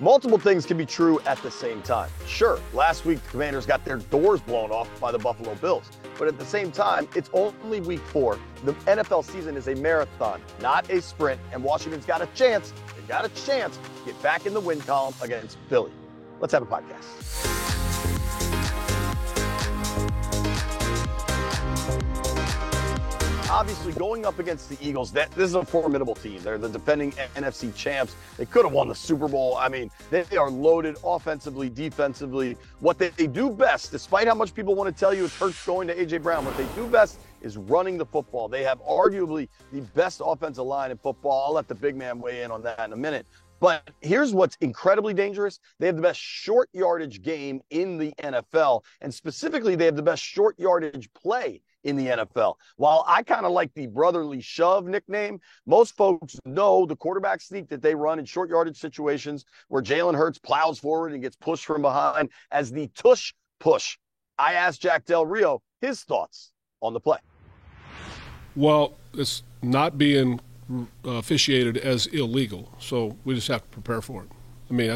Multiple things can be true at the same time. Sure, last week the Commanders got their doors blown off by the Buffalo Bills. But at the same time, it's only week 4. The NFL season is a marathon, not a sprint. And Washington's got a chance, to get back in the win column against Philly. Let's have a podcast. Obviously, going up against the Eagles, this is a formidable team. They're the defending NFC champs. They could have won the Super Bowl. I mean, they are loaded offensively, defensively. What they do best, despite how much people want to tell you it's Hurts going to A.J. Brown, what they do best is running the football. They have arguably the best offensive line in football. I'll let the big man weigh in on that in a minute. But here's what's incredibly dangerous. They have the best short yardage game in the NFL. And specifically, they have the best short yardage play in the NFL. While I kind of like the brotherly shove nickname, most folks know the quarterback sneak that they run in short yardage situations where Jalen Hurts plows forward and gets pushed from behind as the tush push. I asked Jack Del Rio his thoughts on the play. Well, it's not being officiated as illegal, so we just have to prepare for it. I mean,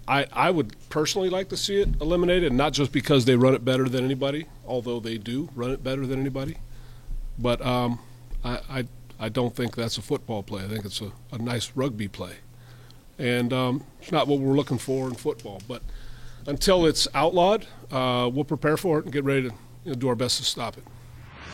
I would personally like to see it eliminated, not just because they run it better than anybody, although they do run it better than anybody, but I don't think that's a football play. I think it's a nice rugby play, and it's not what we're looking for in football. But until it's outlawed, we'll prepare for it and get ready to do our best to stop it.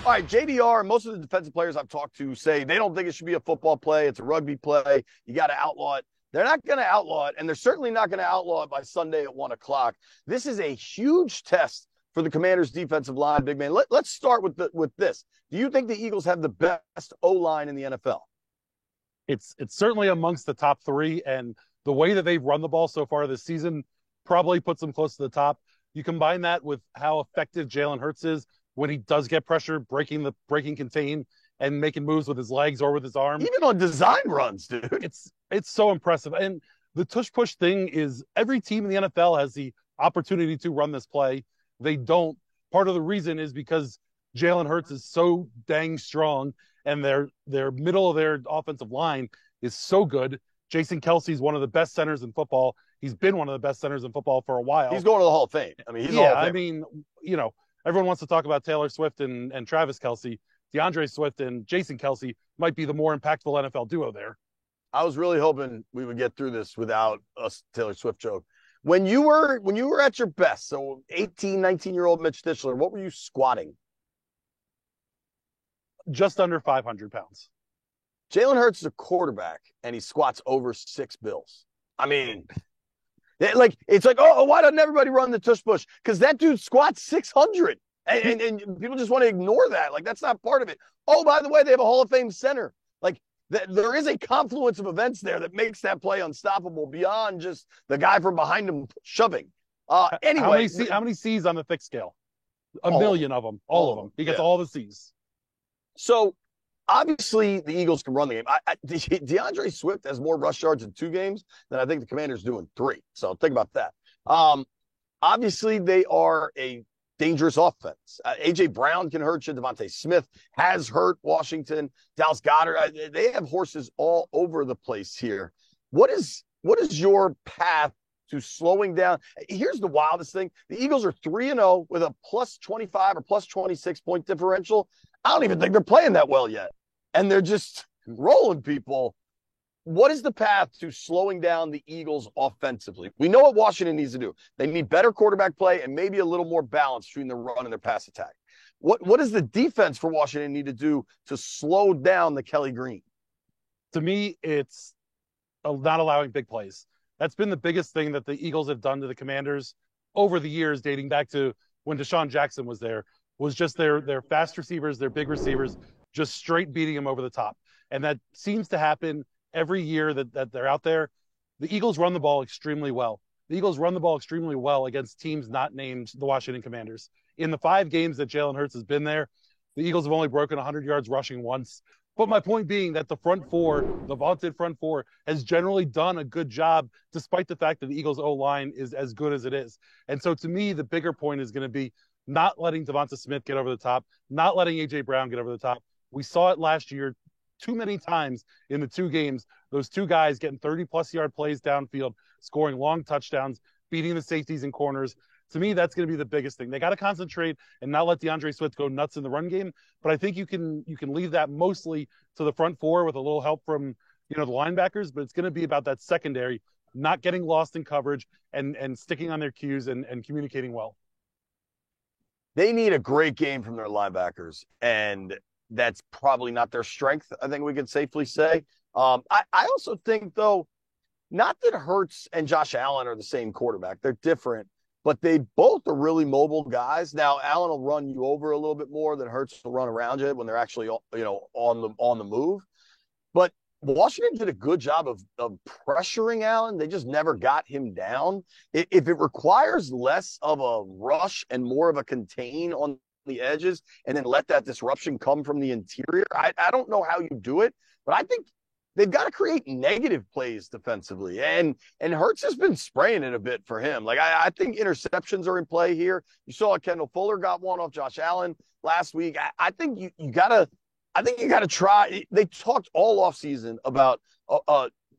All right, JDR, most of the defensive players I've talked to say they don't think it should be a football play. It's a rugby play. You got to outlaw it. They're not going to outlaw it, and they're certainly not going to outlaw it by Sunday at 1 o'clock. This is a huge test for the Commanders' defensive line, big man. Let's start with this. Do you think the Eagles have the best O-line in the NFL? It's certainly amongst the top 3, and the way that they've run the ball so far this season probably puts them close to the top. You combine that with how effective Jalen Hurts is when he does get pressure, breaking contain, and making moves with his legs or with his arm. Even on design runs, dude. It's so impressive. And the tush-push thing is every team in the NFL has the opportunity to run this play. They don't. Part of the reason is because Jalen Hurts is so dang strong, and their middle of their offensive line is so good. Jason Kelce's one of the best centers in football. He's been one of the best centers in football for a while. He's going to the Hall of Fame. I mean, everyone wants to talk about Taylor Swift and Travis Kelce. DeAndre Swift and Jason Kelce might be the more impactful NFL duo there. I was really hoping we would get through this without a Taylor Swift joke. When you were at your best, so 18, 19-year-old Mitch Tischler, what were you squatting? Just under 500 pounds. Jalen Hurts is a quarterback, and he squats over 6 bills. I mean, it's like, why doesn't everybody run the tush push? Because that dude squats 600. And people just want to ignore that. Like, that's not part of it. Oh, by the way, they have a Hall of Fame center. Like, there is a confluence of events there that makes that play unstoppable beyond just the guy from behind him shoving. Anyway. How many C's on the thick scale? A million of them. All of them. He gets all the C's. So, obviously, the Eagles can run the game. DeAndre Swift has more rush yards in 2 games than I think the Commanders do in 3. So, think about that. Obviously, they are a dangerous offense. A.J. Brown can hurt you. Devontae Smith has hurt Washington. Dallas Goedert. They have horses all over the place here. What is your path to slowing down? Here's the wildest thing. The Eagles are 3-0 with a plus 25 or plus 26 point differential. I don't even think they're playing that well yet. And they're just rolling people. What is the path to slowing down the Eagles offensively? We know what Washington needs to do. They need better quarterback play and maybe a little more balance between their run and their pass attack. What does the defense for Washington need to do to slow down the Kelly Green? To me, it's not allowing big plays. That's been the biggest thing that the Eagles have done to the Commanders over the years, dating back to when Deshaun Jackson was there, was just their fast receivers, their big receivers, just straight beating them over the top. And that seems to happen every year that they're out there. The Eagles run the ball extremely well. The Eagles run the ball extremely well against teams not named the Washington Commanders. In the 5 games that Jalen Hurts has been there, the Eagles have only broken 100 yards rushing once. But my point being that the front four, the vaunted front four, has generally done a good job, despite the fact that the Eagles' O-line is as good as it is. And so to me, the bigger point is going to be not letting Devonta Smith get over the top, not letting A.J. Brown get over the top. We saw it last year. too many times in the two games, those two guys getting 30-plus yard plays downfield, scoring long touchdowns, beating the safeties and corners. To me, that's going to be the biggest thing. They got to concentrate and not let DeAndre Swift go nuts in the run game. But I think you can leave that mostly to the front four with a little help from the linebackers. But it's going to be about that secondary not getting lost in coverage and sticking on their cues and communicating well. They need a great game from their linebackers, and that's probably not their strength, I think we can safely say. I also think, though, not that Hurts and Josh Allen are the same quarterback. They're different, but they both are really mobile guys. Now, Allen will run you over a little bit more than Hurts will run around you when they're actually, on the move. But Washington did a good job of pressuring Allen. They just never got him down. If it requires less of a rush and more of a contain on the edges and then let that disruption come from the interior, I don't know how you do it, but I think they've got to create negative plays defensively. And Hurts has been spraying it a bit for him. Like, I think interceptions are in play here. You saw Kendall Fuller got one off Josh Allen last week. I think you got to try. They talked all offseason about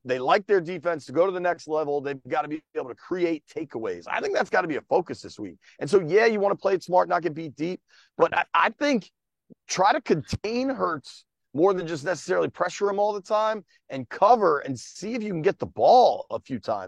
they like their defense to go to the next level. They've got to be able to create takeaways. I think that's got to be a focus this week. And so, yeah, you want to play it smart, not get beat deep. But I think try to contain Hurts more than just necessarily pressure him all the time and cover and see if you can get the ball a few times.